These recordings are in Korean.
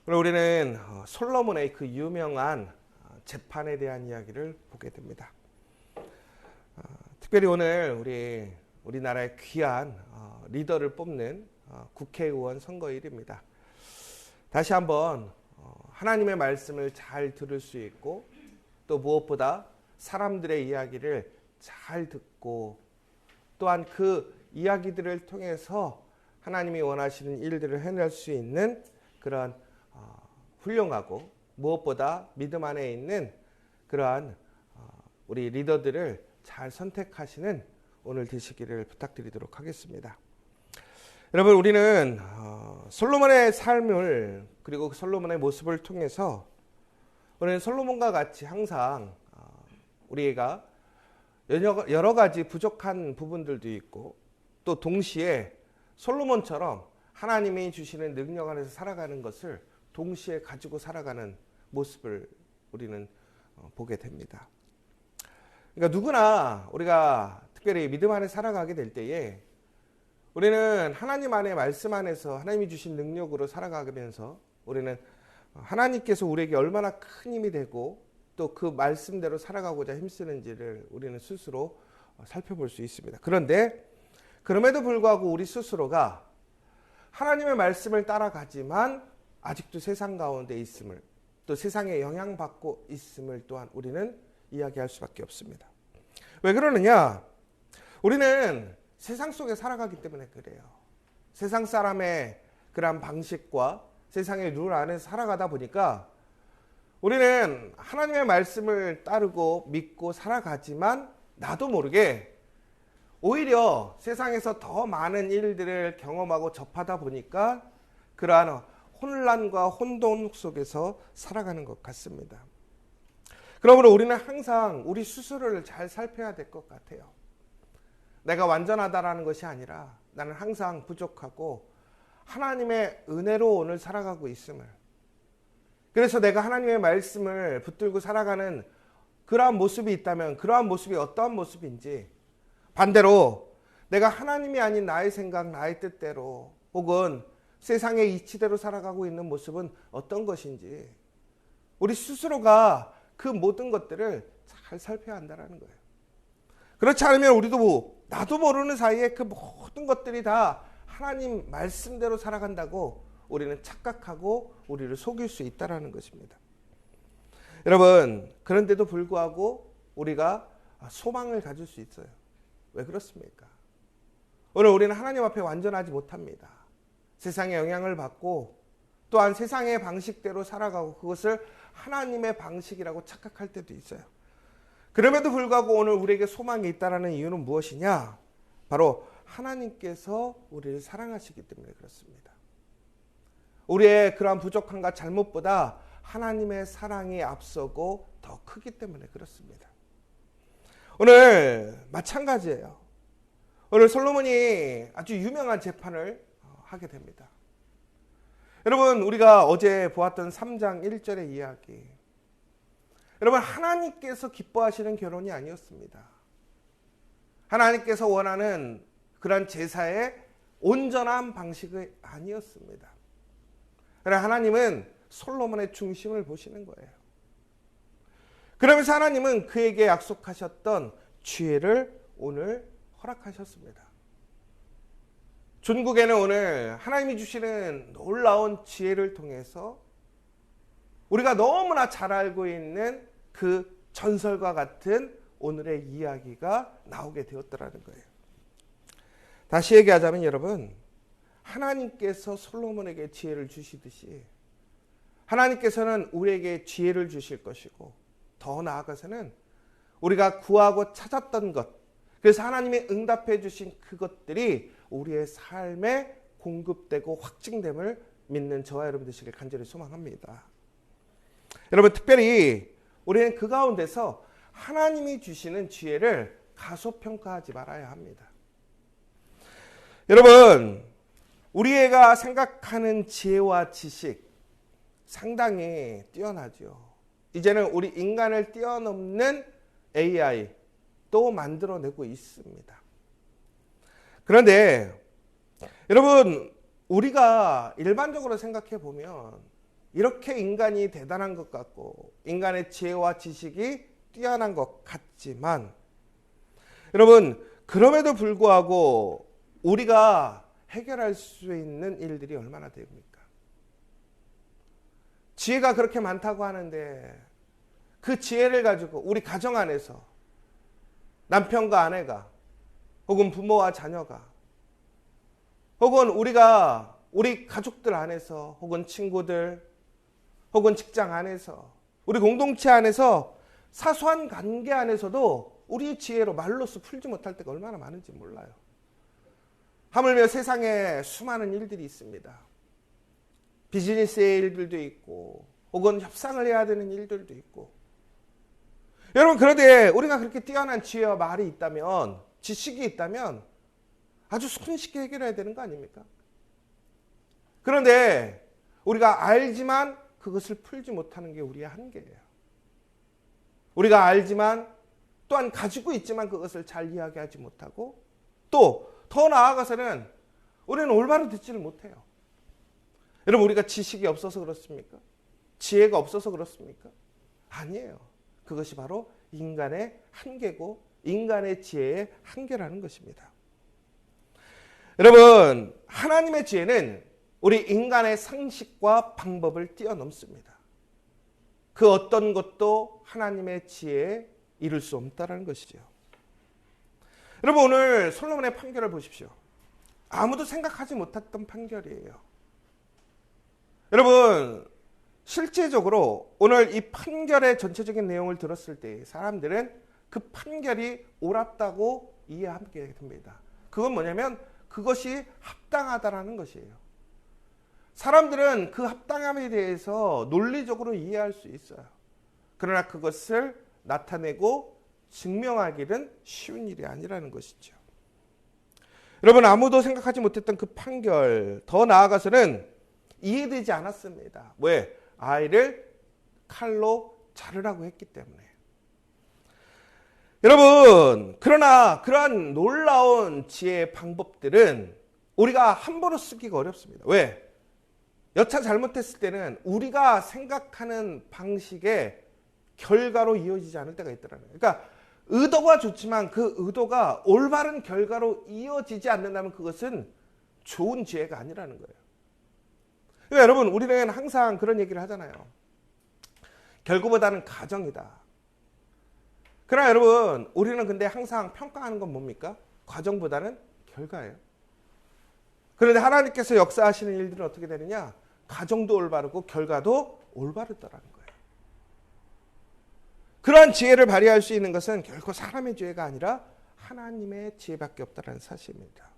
오늘 우리는 솔로몬의 그 유명한 재판에 대한 이야기를 보게 됩니다. 특별히 오늘 우리나라의 귀한 리더를 뽑는 국회의원 선거일입니다. 다시 한번 하나님의 말씀을 잘 들을 수 있고 또 무엇보다 사람들의 이야기를 잘 듣고 또한 그 이야기들을 통해서 하나님이 원하시는 일들을 해낼 수 있는 그런 훌륭하고 무엇보다 믿음 안에 있는 그러한 우리 리더들을 잘 선택하시는 오늘 되시기를 부탁드리도록 하겠습니다. 여러분, 우리는 솔로몬의 삶을 그리고 솔로몬의 모습을 통해서 우리는 솔로몬과 같이 항상 우리가 여러 가지 부족한 부분들도 있고 또 동시에 솔로몬처럼 하나님이 주시는 능력 안에서 살아가는 것을 동시에 가지고 살아가는 모습을 우리는 보게 됩니다. 그러니까 누구나 우리가 특별히 믿음 안에 살아가게 될 때에 우리는 하나님 안에 말씀 안에서 하나님이 주신 능력으로 살아가면서 우리는 하나님께서 우리에게 얼마나 큰 힘이 되고 또 그 말씀대로 살아가고자 힘쓰는지를 우리는 스스로 살펴볼 수 있습니다. 그런데 그럼에도 불구하고 우리 스스로가 하나님의 말씀을 따라가지만 아직도 세상 가운데 있음을 또 세상에 영향받고 있음을 또한 우리는 이야기할 수밖에 없습니다. 왜 그러느냐? 우리는 세상 속에 살아가기 때문에 그래요. 세상 사람의 그런 방식과 세상의 룰 안에서 살아가다 보니까 우리는 하나님의 말씀을 따르고 믿고 살아가지만 나도 모르게 오히려 세상에서 더 많은 일들을 경험하고 접하다 보니까 그러한 혼란과 혼돈 속에서 살아가는 것 같습니다. 그러므로 우리는 항상 우리 스스로를 잘 살펴야 될 것 같아요. 내가 완전하다라는 것이 아니라 나는 항상 부족하고 하나님의 은혜로 오늘 살아가고 있음을, 그래서 내가 하나님의 말씀을 붙들고 살아가는 그러한 모습이 있다면 그러한 모습이 어떠한 모습인지, 반대로 내가 하나님이 아닌 나의 생각, 나의 뜻대로 혹은 세상의 이치대로 살아가고 있는 모습은 어떤 것인지 우리 스스로가 그 모든 것들을 잘 살펴야 한다는 거예요. 그렇지 않으면 우리도 나도 모르는 사이에 그 모든 것들이 다 하나님 말씀대로 살아간다고 우리는 착각하고 우리를 속일 수 있다는 것입니다. 여러분, 그런데도 불구하고 우리가 소망을 가질 수 있어요. 왜 그렇습니까? 오늘 우리는 하나님 앞에 완전하지 못합니다. 세상의 영향을 받고 또한 세상의 방식대로 살아가고 그것을 하나님의 방식이라고 착각할 때도 있어요. 그럼에도 불구하고 오늘 우리에게 소망이 있다는 이유는 무엇이냐? 바로 하나님께서 우리를 사랑하시기 때문에 그렇습니다. 우리의 그러한 부족함과 잘못보다 하나님의 사랑이 앞서고 더 크기 때문에 그렇습니다. 오늘 마찬가지예요. 오늘 솔로몬이 아주 유명한 재판을 하게 됩니다. 여러분, 우리가 어제 보았던 3장 1절의 이야기, 여러분, 하나님께서 기뻐하시는 결혼이 아니었습니다. 하나님께서 원하는 그런 제사의 온전한 방식이 아니었습니다. 그러나 하나님은 솔로몬의 중심을 보시는 거예요. 그러면서 하나님은 그에게 약속하셨던 지혜를 오늘 허락하셨습니다. 중국에는 오늘 하나님이 주시는 놀라운 지혜를 통해서 우리가 너무나 잘 알고 있는 그 전설과 같은 오늘의 이야기가 나오게 되었더라는 거예요. 다시 얘기하자면 여러분, 하나님께서 솔로몬에게 지혜를 주시듯이 하나님께서는 우리에게 지혜를 주실 것이고 더 나아가서는 우리가 구하고 찾았던 것, 그래서 하나님이 응답해 주신 그것들이 우리의 삶에 공급되고 확증됨을 믿는 저와 여러분 되시길 간절히 소망합니다. 여러분, 특별히 우리는 그 가운데서 하나님이 주시는 지혜를 가소평가하지 말아야 합니다. 여러분, 우리가 생각하는 지혜와 지식 상당히 뛰어나죠. 이제는 우리 인간을 뛰어넘는 AI 또 만들어내고 있습니다. 그런데 여러분, 우리가 일반적으로 생각해 보면 이렇게 인간이 대단한 것 같고 인간의 지혜와 지식이 뛰어난 것 같지만 여러분 그럼에도 불구하고 우리가 해결할 수 있는 일들이 얼마나 됩니까? 지혜가 그렇게 많다고 하는데 그 지혜를 가지고 우리 가정 안에서 남편과 아내가 혹은 부모와 자녀가 혹은 우리 가족들 안에서 혹은 친구들 혹은 직장 안에서 우리 공동체 안에서 사소한 관계 안에서도 우리 지혜로 말로써 풀지 못할 때가 얼마나 많은지 몰라요. 하물며 세상에 수많은 일들이 있습니다. 비즈니스의 일들도 있고 혹은 협상을 해야 되는 일들도 있고 여러분 그런데 우리가 그렇게 뛰어난 지혜와 말이 있다면 지식이 있다면 아주 손쉽게 해결해야 되는 거 아닙니까? 그런데 우리가 알지만 그것을 풀지 못하는 게 우리의 한계예요. 우리가 알지만 또한 가지고 있지만 그것을 잘 이야기하지 못하고 또 더 나아가서는 우리는 올바로 듣지를 못해요. 여러분 우리가 지식이 없어서 그렇습니까? 지혜가 없어서 그렇습니까? 아니에요. 그것이 바로 인간의 한계고 인간의 지혜의 한계라는 것입니다. 여러분 하나님의 지혜는 우리 인간의 상식과 방법을 뛰어넘습니다. 그 어떤 것도 하나님의 지혜에 이룰 수 없다는 것이죠. 여러분 오늘 솔로몬의 판결을 보십시오. 아무도 생각하지 못했던 판결이에요. 여러분 실제적으로 오늘 이 판결의 전체적인 내용을 들었을 때 사람들은 그 판결이 옳았다고 이해하게 됩니다. 그건 뭐냐면 그것이 합당하다라는 것이에요. 사람들은 그 합당함에 대해서 논리적으로 이해할 수 있어요. 그러나 그것을 나타내고 증명하기는 쉬운 일이 아니라는 것이죠. 여러분 아무도 생각하지 못했던 그 판결 더 나아가서는 이해되지 않았습니다. 왜? 아이를 칼로 자르라고 했기 때문에. 여러분 그러나 그러한 놀라운 지혜의 방법들은 우리가 함부로 쓰기가 어렵습니다. 왜? 여차 잘못했을 때는 우리가 생각하는 방식의 결과로 이어지지 않을 때가 있더라고요. 그러니까 의도가 좋지만 그 의도가 올바른 결과로 이어지지 않는다면 그것은 좋은 지혜가 아니라는 거예요. 그러니까 여러분 우리는 항상 그런 얘기를 하잖아요. 결과보다는 과정이다. 그러나 여러분 우리는 근데 항상 평가하는 건 뭡니까? 과정보다는 결과예요. 그런데 하나님께서 역사하시는 일들은 어떻게 되느냐? 과정도 올바르고 결과도 올바르다라는 거예요. 그러한 지혜를 발휘할 수 있는 것은 결코 사람의 지혜가 아니라 하나님의 지혜밖에 없다는 사실입니다.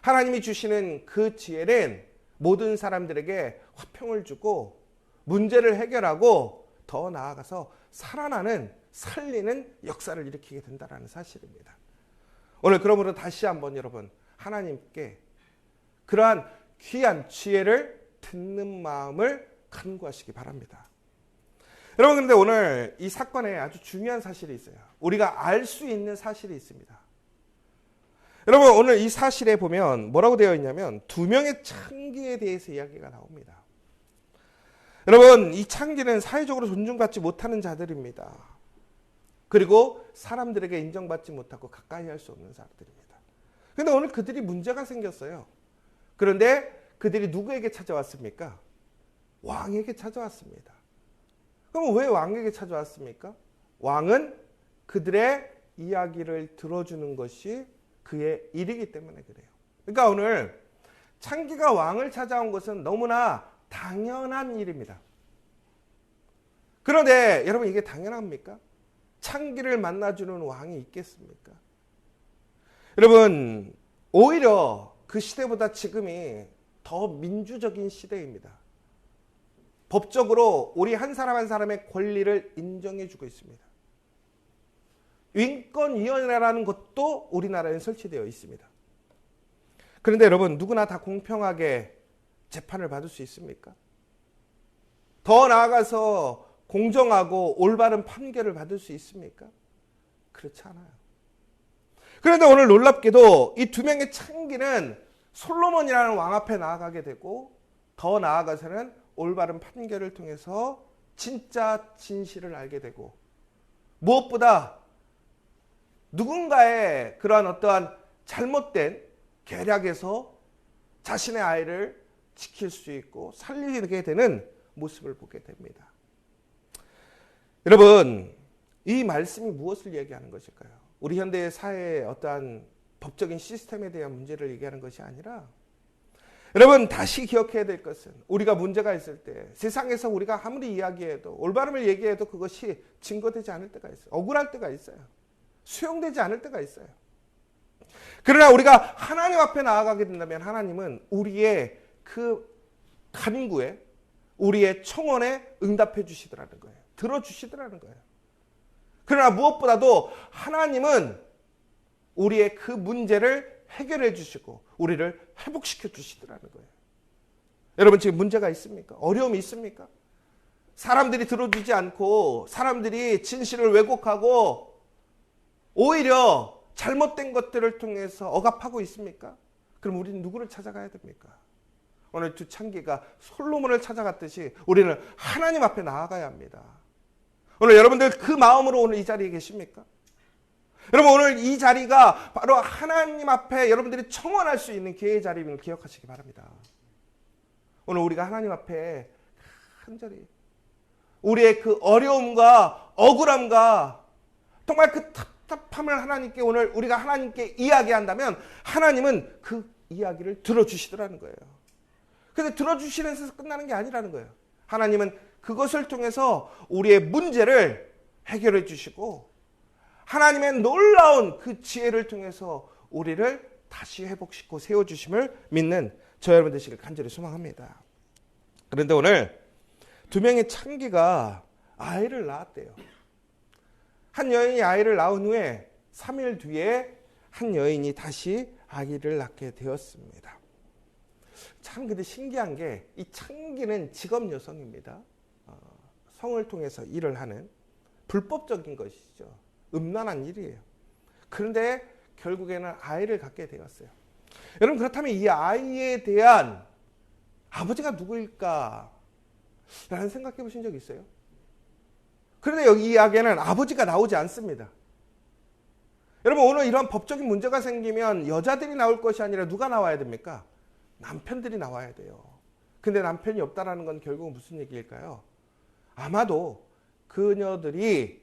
하나님이 주시는 그 지혜는 모든 사람들에게 화평을 주고 문제를 해결하고 더 나아가서 살아나는 살리는 역사를 일으키게 된다는 사실입니다. 오늘 그러므로 다시 한번 여러분 하나님께 그러한 귀한 지혜를 듣는 마음을 간구하시기 바랍니다. 여러분 그런데 오늘 이 사건에 아주 중요한 사실이 있어요. 우리가 알 수 있는 사실이 있습니다. 여러분 오늘 이 사실에 보면 뭐라고 되어 있냐면 두 명의 창기에 대해서 이야기가 나옵니다. 여러분 이 창기는 사회적으로 존중받지 못하는 자들입니다. 그리고 사람들에게 인정받지 못하고 가까이 할 수 없는 사람들입니다. 그런데 오늘 그들이 문제가 생겼어요. 그런데 그들이 누구에게 찾아왔습니까? 왕에게 찾아왔습니다. 그럼 왜 왕에게 찾아왔습니까? 왕은 그들의 이야기를 들어주는 것이 그의 일이기 때문에 그래요. 그러니까 오늘 창기가 왕을 찾아온 것은 너무나 당연한 일입니다. 그런데 여러분 이게 당연합니까? 창기를 만나주는 왕이 있겠습니까? 여러분 오히려 그 시대보다 지금이 더 민주적인 시대입니다. 법적으로 우리 한 사람 한 사람의 권리를 인정해주고 있습니다. 인권위원회라는 것도 우리나라에 설치되어 있습니다. 그런데 여러분 누구나 다 공평하게 재판을 받을 수 있습니까? 더 나아가서 공정하고 올바른 판결을 받을 수 있습니까? 그렇지 않아요. 그런데 오늘 놀랍게도 이 두 명의 창기는 솔로몬이라는 왕 앞에 나아가게 되고 더 나아가서는 올바른 판결을 통해서 진짜 진실을 알게 되고, 무엇보다 누군가의 그러한 어떠한 잘못된 계략에서 자신의 아이를 지킬 수 있고 살리게 되는 모습을 보게 됩니다. 여러분, 이 말씀이 무엇을 얘기하는 것일까요? 우리 현대의 사회의 어떠한 법적인 시스템에 대한 문제를 얘기하는 것이 아니라, 여러분 다시 기억해야 될 것은, 우리가 문제가 있을 때 세상에서 우리가 아무리 이야기해도, 올바름을 얘기해도 그것이 증거되지 않을 때가 있어요. 억울할 때가 있어요. 수용되지 않을 때가 있어요. 그러나 우리가 하나님 앞에 나아가게 된다면 하나님은 우리의 그 간구에, 우리의 청원에 응답해 주시더라는 거예요. 들어주시더라는 거예요. 그러나 무엇보다도 하나님은 우리의 그 문제를 해결해 주시고 우리를 회복시켜 주시더라는 거예요. 여러분, 지금 문제가 있습니까? 어려움이 있습니까? 사람들이 들어주지 않고 사람들이 진실을 왜곡하고 오히려 잘못된 것들을 통해서 억압하고 있습니까? 그럼 우리는 누구를 찾아가야 됩니까? 오늘 두 창기가 솔로몬을 찾아갔듯이 우리는 하나님 앞에 나아가야 합니다. 오늘 여러분들 그 마음으로 오늘 이 자리에 계십니까? 여러분, 오늘 이 자리가 바로 하나님 앞에 여러분들이 청원할 수 있는 기회의 자리임을 기억하시기 바랍니다. 오늘 우리가 하나님 앞에 간절히 우리의 그 어려움과 억울함과 정말 그 답답함을 하나님께, 오늘 우리가 하나님께 이야기한다면 하나님은 그 이야기를 들어주시더라는 거예요. 근데 들어주시는 데서 끝나는 게 아니라는 거예요. 하나님은 그것을 통해서 우리의 문제를 해결해 주시고 하나님의 놀라운 그 지혜를 통해서 우리를 다시 회복시키고 세워주심을 믿는 저 여러분 되시길 간절히 소망합니다. 그런데 오늘 두 명의 창기가 아이를 낳았대요. 한 여인이 아이를 낳은 후에 3일 뒤에 한 여인이 다시 아기를 낳게 되었습니다. 참 근데 신기한 게, 이 창기는 직업 여성입니다. 성을 통해서 일을 하는 불법적인 것이죠. 음란한 일이에요. 그런데 결국에는 아이를 갖게 되었어요. 여러분, 그렇다면 이 아이에 대한 아버지가 누구일까? 라는 생각해 보신 적 있어요? 그런데 여기 이야기에는 아버지가 나오지 않습니다. 여러분, 오늘 이런 법적인 문제가 생기면 여자들이 나올 것이 아니라 누가 나와야 됩니까? 남편들이 나와야 돼요. 근데 남편이 없다라는 건 결국 무슨 얘기일까요? 아마도 그녀들의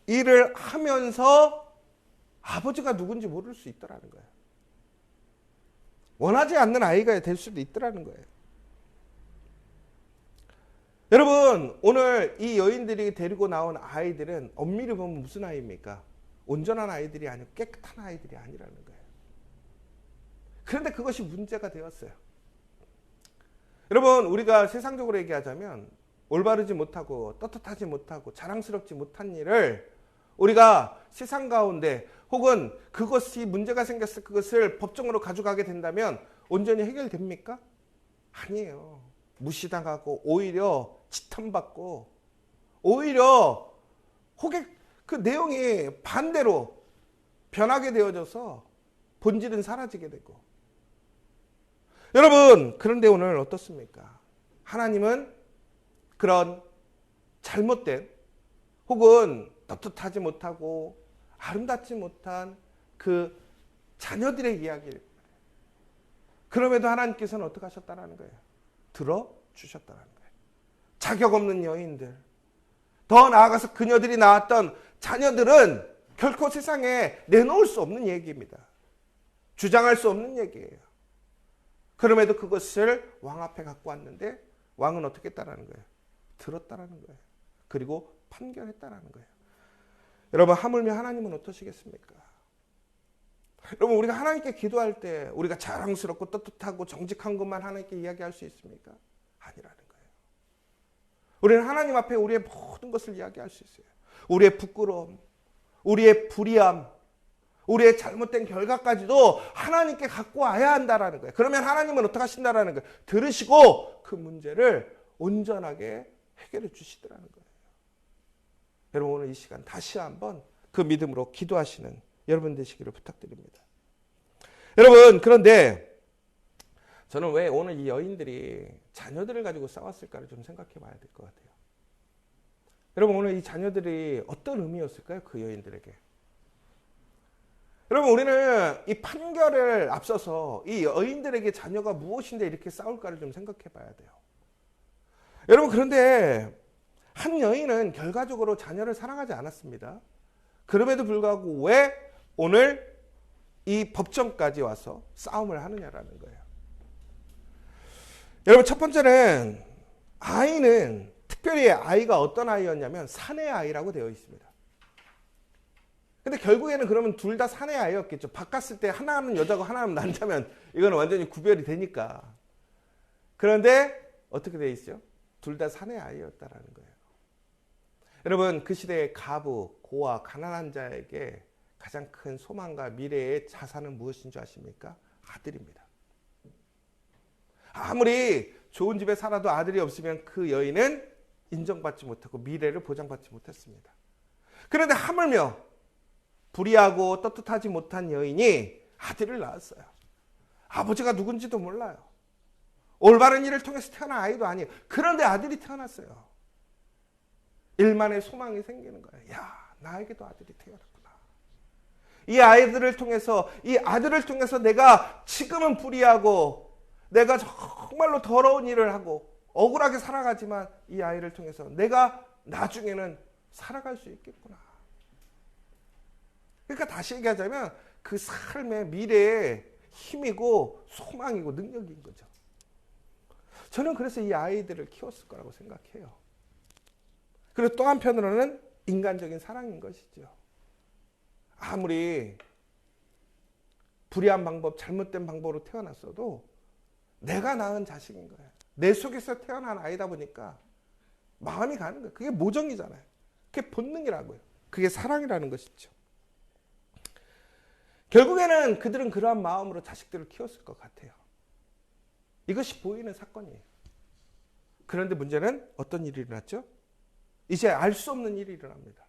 일을 하면서 아버지가 누군지 모를 수 있더라는 거예요. 원하지 않는 아이가 될 수도 있더라는 거예요. 여러분, 오늘 이 여인들이 데리고 나온 아이들은 엄밀히 보면 무슨 아이입니까? 온전한 아이들이 아니고 깨끗한 아이들이 아니라는 거예요. 그런데 그것이 문제가 되었어요. 여러분, 우리가 세상적으로 얘기하자면 올바르지 못하고 떳떳하지 못하고 자랑스럽지 못한 일을 우리가 세상 가운데, 혹은 그것이 문제가 생겼을 그것을 법정으로 가져가게 된다면 온전히 해결됩니까? 아니에요. 무시당하고 오히려 지탄받고 오히려 그 내용이 반대로 변하게 되어져서 본질은 사라지게 되고. 여러분, 그런데 오늘 어떻습니까? 하나님은 그런 잘못된, 혹은 떳떳하지 못하고 아름답지 못한 그 자녀들의 이야기를, 그럼에도 하나님께서는 어떻게 하셨다라는 거예요? 들어주셨다라는 거예요. 자격 없는 여인들, 더 나아가서 그녀들이 낳았던 자녀들은 결코 세상에 내놓을 수 없는 얘기입니다. 주장할 수 없는 얘기예요. 그럼에도 그것을 왕 앞에 갖고 왔는데 왕은 어떻게 했다라는 거예요? 들었다라는 거예요. 그리고 판결했다라는 거예요. 여러분, 하물며 하나님은 어떠시겠습니까? 여러분, 우리가 하나님께 기도할 때 우리가 자랑스럽고 떳떳하고 정직한 것만 하나님께 이야기할 수 있습니까? 아니라는 거예요. 우리는 하나님 앞에 우리의 모든 것을 이야기할 수 있어요. 우리의 부끄러움, 우리의 불의함, 우리의 잘못된 결과까지도 하나님께 갖고 와야 한다라는 거예요. 그러면 하나님은 어떻게 하신다라는 거예요? 들으시고 그 문제를 온전하게 해결해 주시더라는 거예요. 여러분, 오늘 이 시간 다시 한번 그 믿음으로 기도하시는 여러분 되시기를 부탁드립니다. 여러분, 그런데 저는 왜 오늘 이 여인들이 자녀들을 가지고 싸웠을까를 좀 생각해 봐야 될 것 같아요. 여러분, 오늘 이 자녀들이 어떤 의미였을까요? 그 여인들에게. 여러분, 우리는 이 판결을 앞서서 이 여인들에게 자녀가 무엇인데 이렇게 싸울까를 좀 생각해 봐야 돼요. 여러분, 그런데 한 여인은 결과적으로 자녀를 사랑하지 않았습니다. 그럼에도 불구하고 왜 오늘 이 법정까지 와서 싸움을 하느냐라는 거예요. 여러분, 첫 번째는 아이는 특별히 아이가 어떤 아이였냐면 사내 아이라고 되어 있습니다. 근데 결국에는 그러면 둘 다 사내 아이였겠죠. 바꿨을 때 하나는 여자고 하나는 남자면 이거는 완전히 구별이 되니까. 그런데 어떻게 되어 있죠? 둘 다 사내 아이였다라는 거예요. 여러분, 그 시대의 가부, 고아, 가난한 자에게 가장 큰 소망과 미래의 자산은 무엇인 줄 아십니까? 아들입니다. 아무리 좋은 집에 살아도 아들이 없으면 그 여인은 인정받지 못하고 미래를 보장받지 못했습니다. 그런데 하물며 불의하고 떳떳하지 못한 여인이 아들을 낳았어요. 아버지가 누군지도 몰라요. 올바른 일을 통해서 태어난 아이도 아니에요. 그런데 아들이 태어났어요. 일만의 소망이 생기는 거예요. 야, 나에게도 아들이 태어났구나. 이 아이들을 통해서, 이 아들을 통해서 내가 지금은 불의하고 내가 정말로 더러운 일을 하고 억울하게 살아가지만 이 아이를 통해서 내가 나중에는 살아갈 수 있겠구나. 그러니까 다시 얘기하자면 그 삶의 미래의 힘이고 소망이고 능력인 거죠. 저는 그래서 이 아이들을 키웠을 거라고 생각해요. 그리고 또 한편으로는 인간적인 사랑인 것이죠. 아무리 불의한 방법, 잘못된 방법으로 태어났어도 내가 낳은 자식인 거예요. 내 속에서 태어난 아이다 보니까 마음이 가는 거예요. 그게 모정이잖아요. 그게 본능이라고요. 그게 사랑이라는 것이죠. 결국에는 그들은 그러한 마음으로 자식들을 키웠을 것 같아요. 이것이 보이는 사건이에요. 그런데 문제는 어떤 일이 일어났죠? 이제 알 수 없는 일이 일어납니다.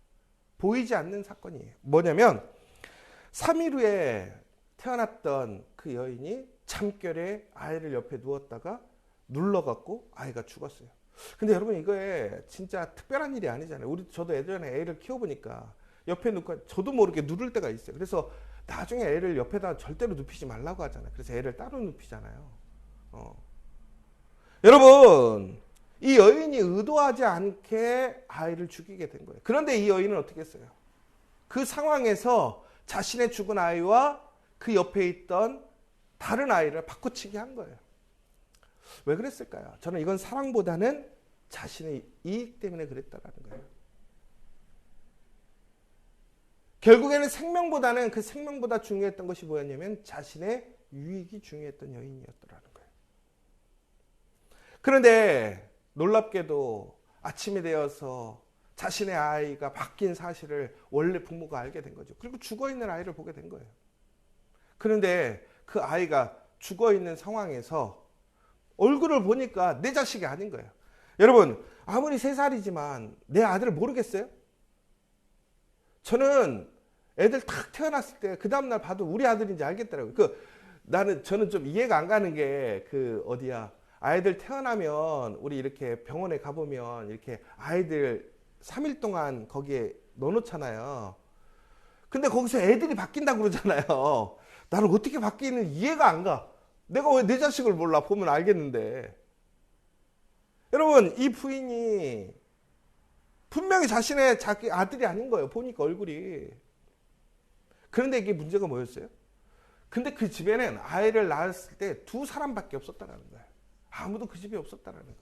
보이지 않는 사건이에요. 뭐냐면 3일 후에 태어났던 그 여인이 잠결에 아이를 옆에 누웠다가 눌러갖고 아이가 죽었어요. 근데 여러분, 이거에 진짜 특별한 일이 아니잖아요. 저도 예전에 애를 키워보니까 옆에 눕고 저도 모르게 누를 때가 있어요. 그래서 나중에 애를 옆에다 절대로 눕히지 말라고 하잖아요. 그래서 애를 따로 눕히잖아요. 여러분, 이 여인이 의도하지 않게 아이를 죽이게 된 거예요. 그런데 이 여인은 어떻게 했어요? 그 상황에서 자신의 죽은 아이와 그 옆에 있던 다른 아이를 바꿔치기 한 거예요. 왜 그랬을까요? 저는 이건 사랑보다는 자신의 이익 때문에 그랬다라는 거예요. 결국에는 생명보다는 그 생명보다 중요했던 것이 뭐였냐면 자신의 유익이 중요했던 여인이었더라는 거예요. 그런데 놀랍게도 아침이 되어서 자신의 아이가 바뀐 사실을 원래 부모가 알게 된 거죠. 그리고 죽어있는 아이를 보게 된 거예요. 그런데 그 아이가 죽어있는 상황에서 얼굴을 보니까 내 자식이 아닌 거예요. 여러분, 아무리 3살이지만 내 아들을 모르겠어요? 저는 애들 탁 태어났을 때 그 다음날 봐도 우리 아들인지 알겠더라고요. 저는 좀 이해가 안 가는 게 아이들 태어나면 우리 이렇게 병원에 가보면 이렇게 아이들 3일 동안 거기에 넣어놓잖아요. 근데 거기서 애들이 바뀐다고 그러잖아요. 나는 어떻게 바뀌는 이해가 안 가. 내가 왜 내 자식을 몰라? 보면 알겠는데. 여러분, 이 부인이 분명히 자신의 자기 아들이 아닌 거예요. 보니까 얼굴이. 그런데 이게 문제가 뭐였어요? 근데 그 집에는 아이를 낳았을 때 2사람밖에 없었다는 거예요. 아무도 그 집에 없었다는 거예요.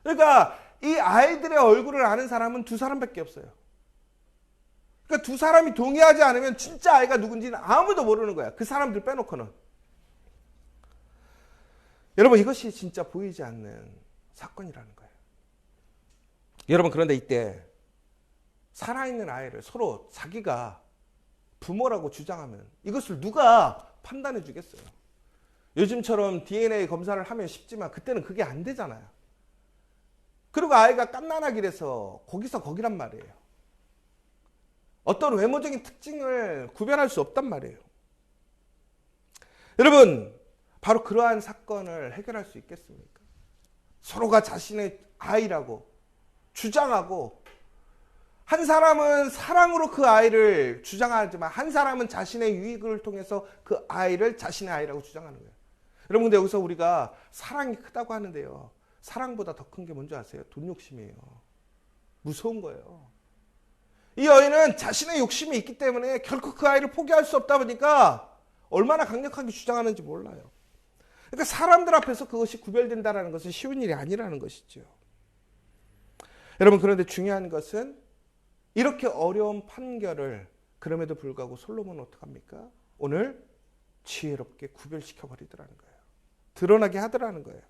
그러니까 이 아이들의 얼굴을 아는 사람은 2사람밖에 없어요. 그러니까 2사람이 동의하지 않으면 진짜 아이가 누군지는 아무도 모르는 거야. 그 사람들 빼놓고는. 여러분, 이것이 진짜 보이지 않는 사건이라는 거예요. 여러분, 그런데 이때 살아있는 아이를 서로 자기가 부모라고 주장하면 이것을 누가 판단해 주겠어요? 요즘처럼 DNA 검사를 하면 쉽지만 그때는 그게 안 되잖아요. 그리고 아이가 갓난아기라서 거기서 거기란 말이에요. 어떤 외모적인 특징을 구별할 수 없단 말이에요. 여러분, 바로 그러한 사건을 해결할 수 있겠습니까? 서로가 자신의 아이라고 주장하고, 한 사람은 사랑으로 그 아이를 주장하지만 한 사람은 자신의 유익을 통해서 그 아이를 자신의 아이라고 주장하는 거예요. 여러분, 근데 여기서 우리가 사랑이 크다고 하는데요, 사랑보다 더 큰 게 뭔지 아세요? 돈 욕심이에요. 무서운 거예요. 이 여인은 자신의 욕심이 있기 때문에 결코 그 아이를 포기할 수 없다 보니까 얼마나 강력하게 주장하는지 몰라요. 그러니까 사람들 앞에서 그것이 구별된다는 것은 쉬운 일이 아니라는 것이죠. 여러분, 그런데 중요한 것은 이렇게 어려운 판결을 그럼에도 불구하고 솔로몬은 어떡합니까? 오늘 지혜롭게 구별시켜 버리더라는 거예요. 드러나게 하더라는 거예요.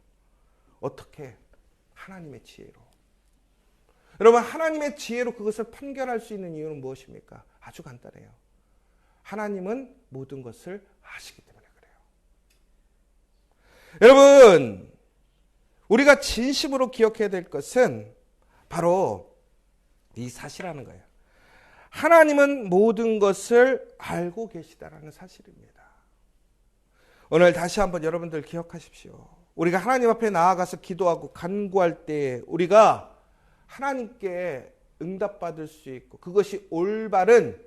어떻게? 하나님의 지혜로. 여러분, 하나님의 지혜로 그것을 판결할 수 있는 이유는 무엇입니까? 아주 간단해요. 하나님은 모든 것을 아시기 때문에 그래요. 여러분, 우리가 진심으로 기억해야 될 것은 바로 이 사실이라는 거예요. 하나님은 모든 것을 알고 계시다라는 사실입니다. 오늘 다시 한번 여러분들 기억하십시오. 우리가 하나님 앞에 나아가서 기도하고 간구할 때 우리가 하나님께 응답받을 수 있고 그것이 올바른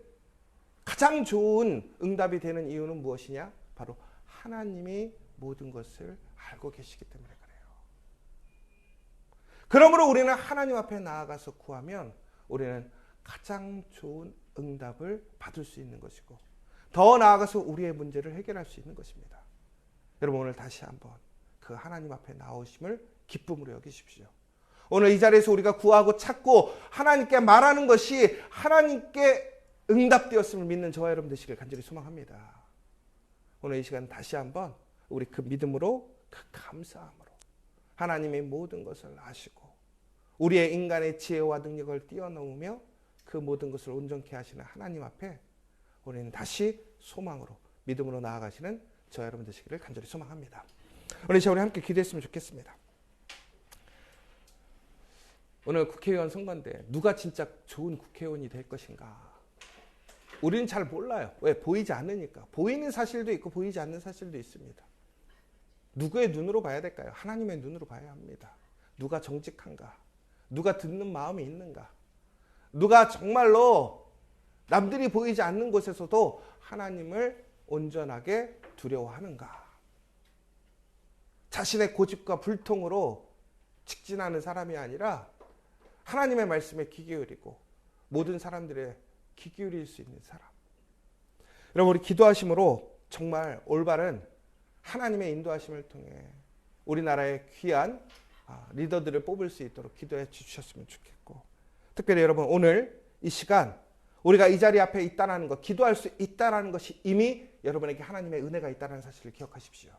가장 좋은 응답이 되는 이유는 무엇이냐? 바로 하나님이 모든 것을 알고 계시기 때문에 그래요. 그러므로 우리는 하나님 앞에 나아가서 구하면 우리는 가장 좋은 응답을 받을 수 있는 것이고, 더 나아가서 우리의 문제를 해결할 수 있는 것입니다. 여러분, 오늘 다시 한번 그 하나님 앞에 나오심을 기쁨으로 여기십시오. 오늘 이 자리에서 우리가 구하고 찾고 하나님께 말하는 것이 하나님께 응답되었음을 믿는 저와 여러분 되시길 간절히 소망합니다. 오늘 이 시간 다시 한번 우리 그 믿음으로, 그 감사함으로 하나님의 모든 것을 아시고 우리의 인간의 지혜와 능력을 뛰어넘으며 그 모든 것을 온전케 하시는 하나님 앞에 우리는 다시 소망으로, 믿음으로 나아가시는 저와 여러분 되시기를 간절히 소망합니다. 오늘 이 시간 우리 함께 기도했으면 좋겠습니다. 오늘 국회의원 선거인데 누가 진짜 좋은 국회의원이 될 것인가? 우리는 잘 몰라요. 왜? 보이지 않으니까. 보이는 사실도 있고 보이지 않는 사실도 있습니다. 누구의 눈으로 봐야 될까요? 하나님의 눈으로 봐야 합니다. 누가 정직한가? 누가 듣는 마음이 있는가? 누가 정말로 남들이 보이지 않는 곳에서도 하나님을 온전하게 두려워하는가? 자신의 고집과 불통으로 직진하는 사람이 아니라 하나님의 말씀에 귀 기울이고 모든 사람들의 귀 기울일 수 있는 사람. 여러분, 우리 기도하심으로 정말 올바른 하나님의 인도하심을 통해 우리나라의 귀한 리더들을 뽑을 수 있도록 기도해 주셨으면 좋겠고, 특별히 여러분 오늘 이 시간 우리가 이 자리 앞에 있다는 것, 기도할 수 있다는 것이 이미 여러분에게 하나님의 은혜가 있다는 사실을 기억하십시오.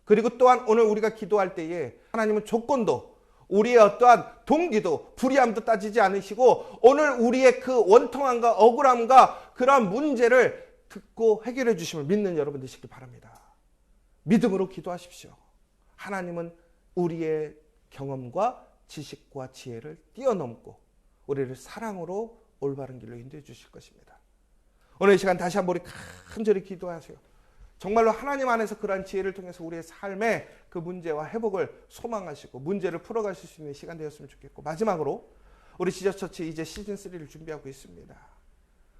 그리고 또한 오늘 우리가 기도할 때에 하나님은 조건도, 우리의 어떠한 동기도, 불의함도 따지지 않으시고 오늘 우리의 그 원통함과 억울함과 그러한 문제를 듣고 해결해 주심을 믿는 여러분 되시길 바랍니다. 믿음으로 기도하십시오. 하나님은 우리의 경험과 지식과 지혜를 뛰어넘고 우리를 사랑으로 올바른 길로 인도해 주실 것입니다. 오늘 이 시간 다시 한번 우리 간절히 기도하세요. 정말로 하나님 안에서 그러한 지혜를 통해서 우리의 삶의 그 문제와 회복을 소망하시고 문제를 풀어가실 수 있는 시간 되었으면 좋겠고, 마지막으로 우리 지저처치 이제 시즌3를 준비하고 있습니다.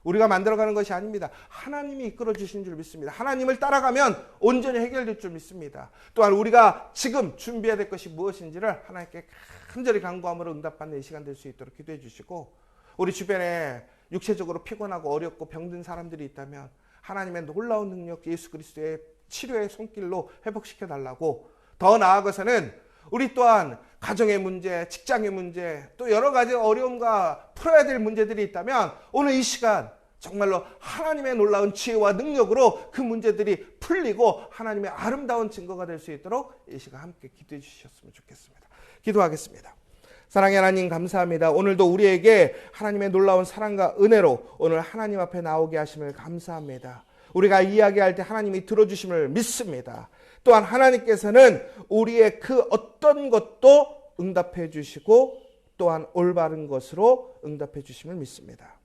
우리가 만들어가는 것이 아닙니다. 하나님이 이끌어 주신 줄 믿습니다. 하나님을 따라가면 온전히 해결될 줄 믿습니다. 또한 우리가 지금 준비해야 될 것이 무엇인지를 하나님께 간절히 간구함으로 응답받는 이 시간 될 수 있도록 기도해 주시고, 우리 주변에 육체적으로 피곤하고 어렵고 병든 사람들이 있다면 하나님의 놀라운 능력, 예수 그리스도의 치료의 손길로 회복시켜 달라고, 더 나아가서는 우리 또한 가정의 문제, 직장의 문제, 또 여러 가지 어려움과 풀어야 될 문제들이 있다면 오늘 이 시간 정말로 하나님의 놀라운 지혜와 능력으로 그 문제들이 풀리고 하나님의 아름다운 증거가 될 수 있도록 이 시간 함께 기도해 주셨으면 좋겠습니다. 기도하겠습니다. 사랑의 하나님, 감사합니다. 오늘도 우리에게 하나님의 놀라운 사랑과 은혜로 오늘 하나님 앞에 나오게 하심을 감사합니다. 우리가 이야기할 때 하나님이 들어주심을 믿습니다. 또한 하나님께서는 우리의 그 어떤 것도 응답해 주시고 또한 올바른 것으로 응답해 주심을 믿습니다.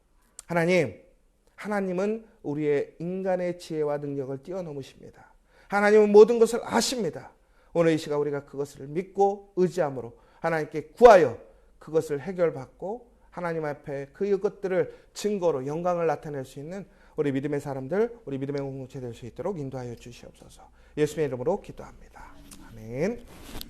하나님은 우리의 인간의 지혜와 능력을 뛰어넘으십니다. 하나님은 모든 것을 아십니다. 오늘 이 시간 우리가 그것을 믿고 의지함으로 하나님께 구하여 그것을 해결받고 하나님 앞에 그것들을 증거로 영광을 나타낼 수 있는 우리 믿음의 사람들, 우리 믿음의 공동체 될 수 있도록 인도하여 주시옵소서. 예수님의 이름으로 기도합니다. 아멘.